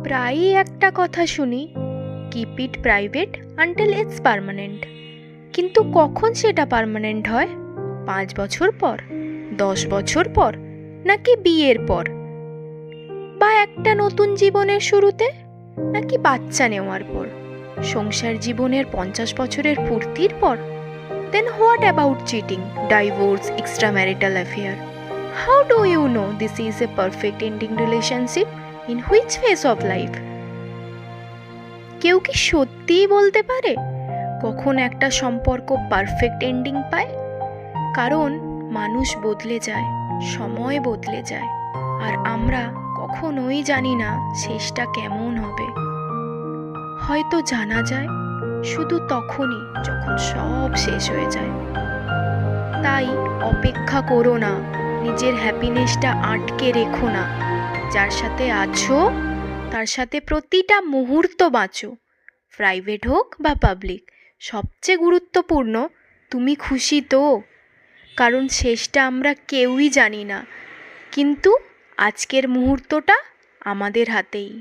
প্রায়ই একটা কথা শুনি, keep it private until it's permanent. কিন্তু কখন সেটা পার্মানেন্ট হয়? 5 বছর পর, 10 বছর পর, নাকি বিয়ের পর, বা একটা নতুন জীবনের শুরুতে, নাকি বাচ্চা নেওয়ার পর, সংসার জীবনের 50 বছরের পূর্তির পর? Then what about cheating, divorce, extramarital affair? How do you know this is a perfect ending relationship? In which phase of life? কেউ কি সত্যিই বলতে পারে কখন একটা সম্পর্ক পারফেক্ট এন্ডিং পায়? কারণ মানুষ বদলে যায়, সময় বদলে যায়, আর আমরা কখনোই জানি না শেষটা কেমন হবে। হয়তো জানা যায় শুধু তখনই যখন সব শেষ হয়ে যায়। তাই অপেক্ষা করো না, নিজের হ্যাপিনেসটা আটকে রেখো না। যার সাথে আছো তার সাথে প্রতিটা মুহূর্ত বাঁচো, প্রাইভেট হোক বা পাবলিক। সবচেয়ে গুরুত্বপূর্ণ, তুমি খুশি তো? কারণ শেষটা আমরা কেউই জানি না, কিন্তু আজকের মুহূর্তটা আমাদের হাতেই।